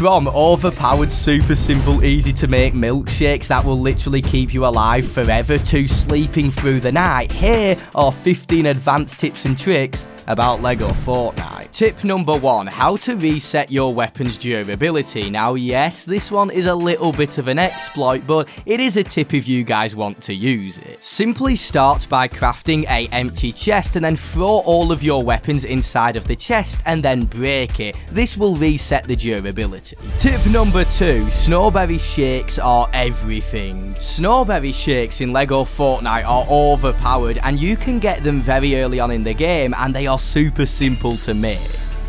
From overpowered, super simple, easy to make milkshakes that will literally keep you alive forever to sleeping through the night, here are 15 advanced tips and tricks about LEGO Fortnite. Tip number 1, how to reset your weapon's durability. Now yes, this one is a little bit of an exploit, but it is a tip if you guys want to use it. Simply start by crafting an empty chest and then throw all of your weapons inside of the chest and then break it. This will reset the durability. Tip number 2, snowberry shakes are everything. Snowberry shakes in LEGO Fortnite are overpowered and you can get them very early on in the game and they are super simple to make.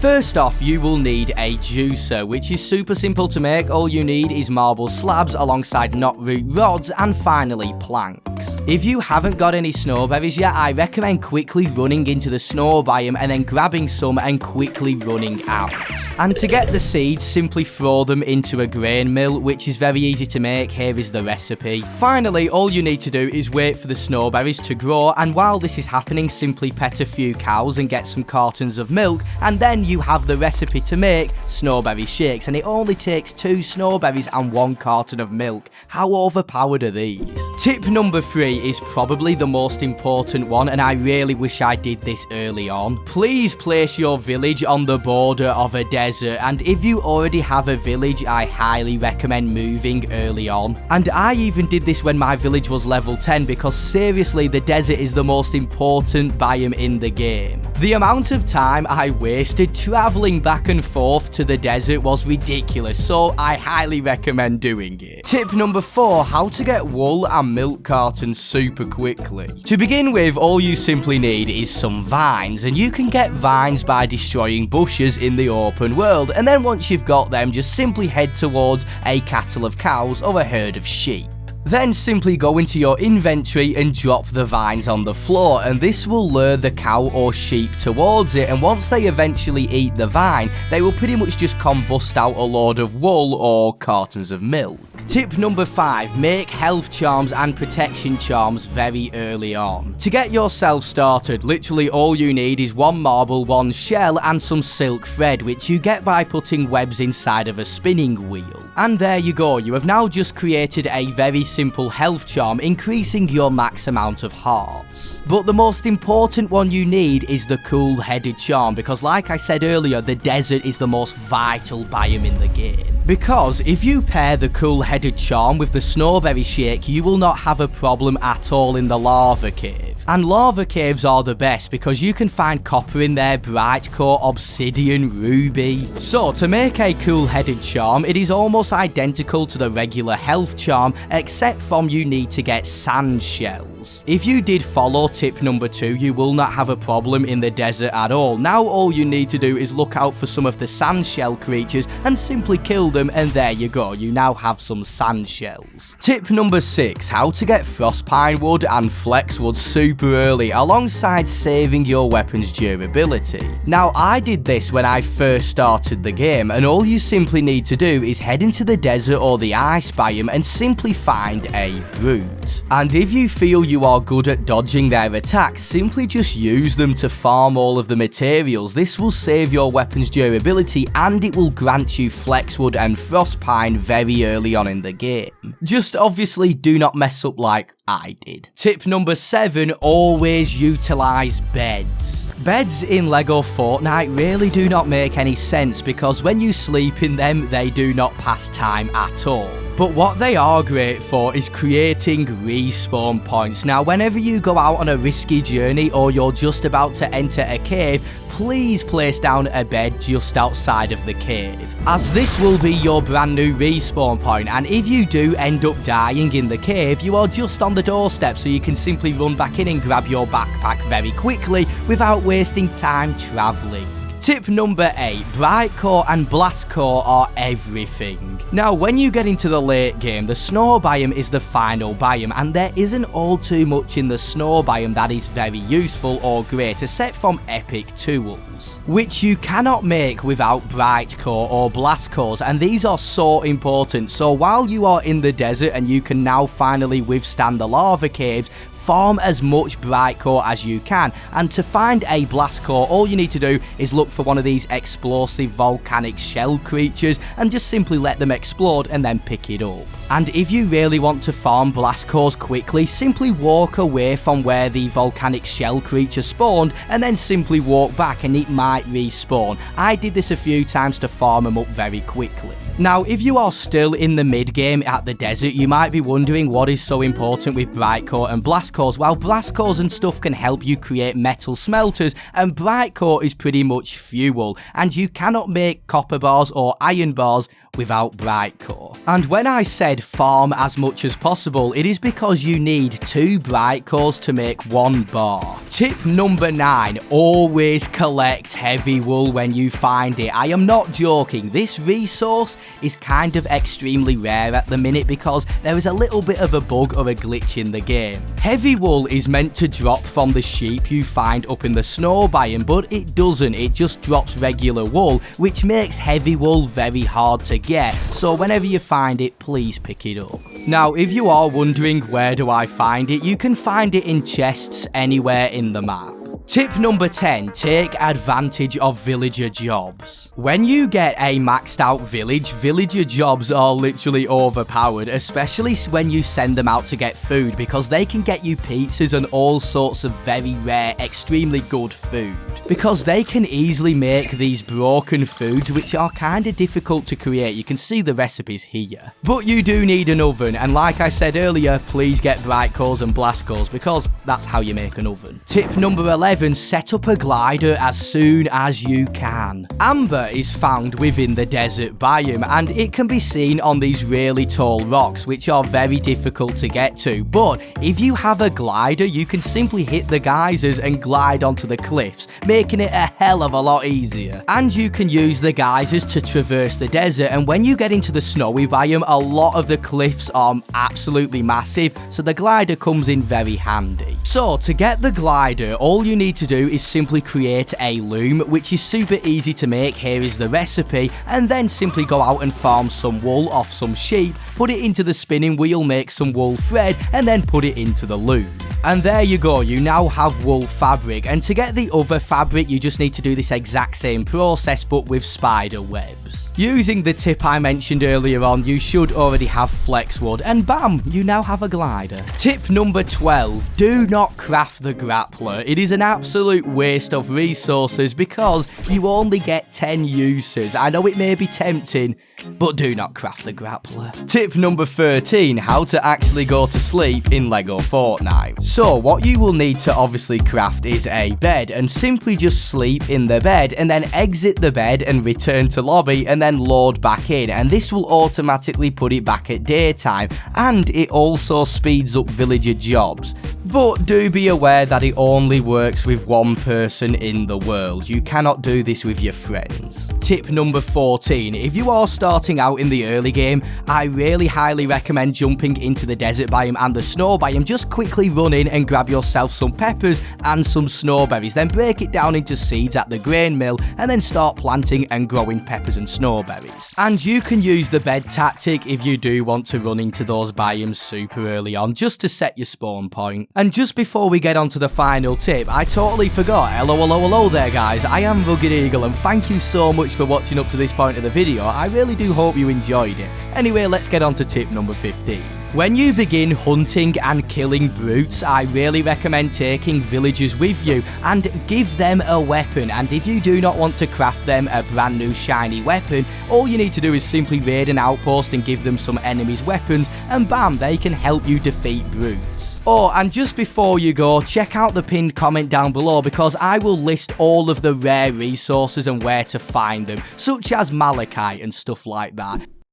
First off, you will need a juicer, which is super simple to make. All you need is marble slabs alongside knotroot rods and finally planks. If you haven't got any snowberries yet, I recommend quickly running into the snow biome and then grabbing some and quickly running out. And to get the seeds, simply throw them into a grain mill, which is very easy to make. Here is the recipe. Finally, all you need to do is wait for the snowberries to grow, and while this is happening, simply pet a few cows and get some cartons of milk, and then you have the recipe to make snowberry shakes, and it only takes 2 snowberries and 1 carton of milk. How overpowered are these? Tip number 3 is probably the most important one, and I really wish I did this early on. Please place your village on the border of a desert, and if you already have a village, I highly recommend moving early on. And I even did this when my village was level 10, because seriously, the desert is the most important biome in the game. The amount of time I wasted traveling back and forth to the desert was ridiculous, so I highly recommend doing it. Tip number 4, how to get wool and milk cartons super quickly. To begin with, all you simply need is some vines, and you can get vines by destroying bushes in the open world, and then once you've got them, just simply head towards a cattle of cows or a herd of sheep. Then simply go into your inventory and drop the vines on the floor, and this will lure the cow or sheep towards it, and once they eventually eat the vine, they will pretty much just combust out a load of wool or cartons of milk. Tip number 5, make health charms and protection charms very early on. To get yourself started, literally all you need is 1 marble, 1 shell and some silk thread, which you get by putting webs inside of a spinning wheel. And there you go, you have now just created a very simple health charm, increasing your max amount of hearts. But the most important one you need is the cool-headed charm, because like I said earlier, the desert is the most vital biome in the game. Because if you pair the cool-headed charm with the snowberry shake, you will not have a problem at all in the lava cave. And lava caves are the best because you can find copper in there, Brightcore, obsidian, ruby. So to make a cool-headed charm, it is almost identical to the regular health charm, except from you need to get sand shells. If you did follow tip number 2, you will not have a problem in the desert at all. Now all you need to do is look out for some of the sand shell creatures and simply kill them, and there you go, you now have some sand shells. Tip number 6, how to get frost pine wood and flex wood super early alongside saving your weapon's durability. Now I did this when I first started the game, and all you simply need to do is head into the desert or the ice biome and simply find a brute. And if you feel you are good at dodging their attacks, simply just use them to farm all of the materials. This will save your weapon's durability and it will grant you flexwood and frostpine very early on in the game. Just obviously do not mess up like I did. Tip number 7, always utilize beds. Beds in LEGO Fortnite really do not make any sense because when you sleep in them, they do not pass time at all. But what they are great for is creating respawn points. Now, whenever you go out on a risky journey or you're just about to enter a cave, please place down a bed just outside of the cave, as this will be your brand new respawn point, and if you do end up dying in the cave, you are just on the doorstep, so you can simply run back in and grab your backpack very quickly without wasting time travelling. Tip number 8, Brightcore and Blastcore are everything. Now, when you get into the late game, the snow biome is the final biome, and there isn't all too much in the snow biome that is very useful or great, except from epic tools, which you cannot make without Brightcore or Blastcores, and these are so important. So while you are in the desert and you can now finally withstand the lava caves, farm as much Brightcore as you can, and to find a Blastcore, all you need to do is look for one of these explosive volcanic shell creatures and just simply let them explode and then pick it up. And if you really want to farm Blastcores quickly, simply walk away from where the volcanic shell creature spawned and then simply walk back and it might respawn. I did this a few times to farm them up very quickly. Now, if you are still in the mid-game at the desert, you might be wondering what is so important with Brightcore and Blastcores. Well, Blastcores and stuff can help you create metal smelters, and Brightcore is pretty much fuel, and you cannot make copper bars or iron bars without Brightcore. And when I said farm as much as possible, it is because you need 2 Brightcores to make 1 bar. Tip number 9, always collect heavy wool when you find it. I am not joking, this resource is kind of extremely rare at the minute because there is a little bit of a bug or a glitch in the game. Heavy wool is meant to drop from the sheep you find up in the snow biome, but it doesn't, it just drops regular wool, which makes heavy wool very hard to get, so whenever you find it, please pick it up. Now, if you are wondering where do I find it, you can find it in chests anywhere in the map. Tip number 10, take advantage of villager jobs. When you get a maxed out village, villager jobs are literally overpowered, especially when you send them out to get food, because they can get you pizzas and all sorts of very rare, extremely good food. Because they can easily make these broken foods, which are kind of difficult to create. You can see the recipes here. But you do need an oven, and like I said earlier, please get Brightcores and Blastcores, because that's how you make an oven. Tip number 11, set up a glider as soon as you can. Amber is found within the desert biome, and it can be seen on these really tall rocks, which are very difficult to get to. But if you have a glider, you can simply hit the geysers and glide onto the cliffs, making it a hell of a lot easier. And you can use the geysers to traverse the desert, and when you get into the snowy biome, a lot of the cliffs are absolutely massive, so the glider comes in very handy. So to get the glider, all you need to do is simply create a loom, which is super easy to make. Here is the recipe, and then simply go out and farm some wool off some sheep, put it into the spinning wheel, make some wool thread, and then put it into the loom. And there you go, you now have wool fabric, and to get the other fabric you just need to do this exact same process but with spider webs. Using the tip I mentioned earlier on, you should already have flex wood, and bam, you now have a glider. Tip number 12, do not craft the grappler. It is an absolute waste of resources because you only get 10 uses. I know it may be tempting, but do not craft the grappler. Tip number 13, how to actually go to sleep in LEGO Fortnite. So what you will need to obviously craft is a bed, and simply just sleep in the bed and then exit the bed and return to lobby and then load back in, and this will automatically put it back at daytime, and it also speeds up villager jobs. But do be aware that it only works with one person in the world. You cannot do this with your friends. Tip number 14, if you are starting out in the early game, I really highly recommend jumping into the desert biome and the snow biome. Just quickly run in and grab yourself some peppers and some snowberries, then break it down into seeds at the grain mill and then start planting and growing peppers and snowberries. And you can use the bed tactic if you do want to run into those biomes super early on, just to set your spawn point. And just before we get on to the final tip, I totally forgot. Hello there guys, I am RuggedEagle, and thank you so much for watching up to this point of the video. I really do hope you enjoyed it. Anyway, let's get on to tip number 15. When you begin hunting and killing brutes, I really recommend taking villagers with you and give them a weapon. And if you do not want to craft them a brand new shiny weapon, all you need to do is simply raid an outpost and give them some enemies' weapons, and bam, they can help you defeat brutes. Oh, and just before you go, check out the pinned comment down below, because I will list all of the rare resources and where to find them, such as malachite and stuff like that.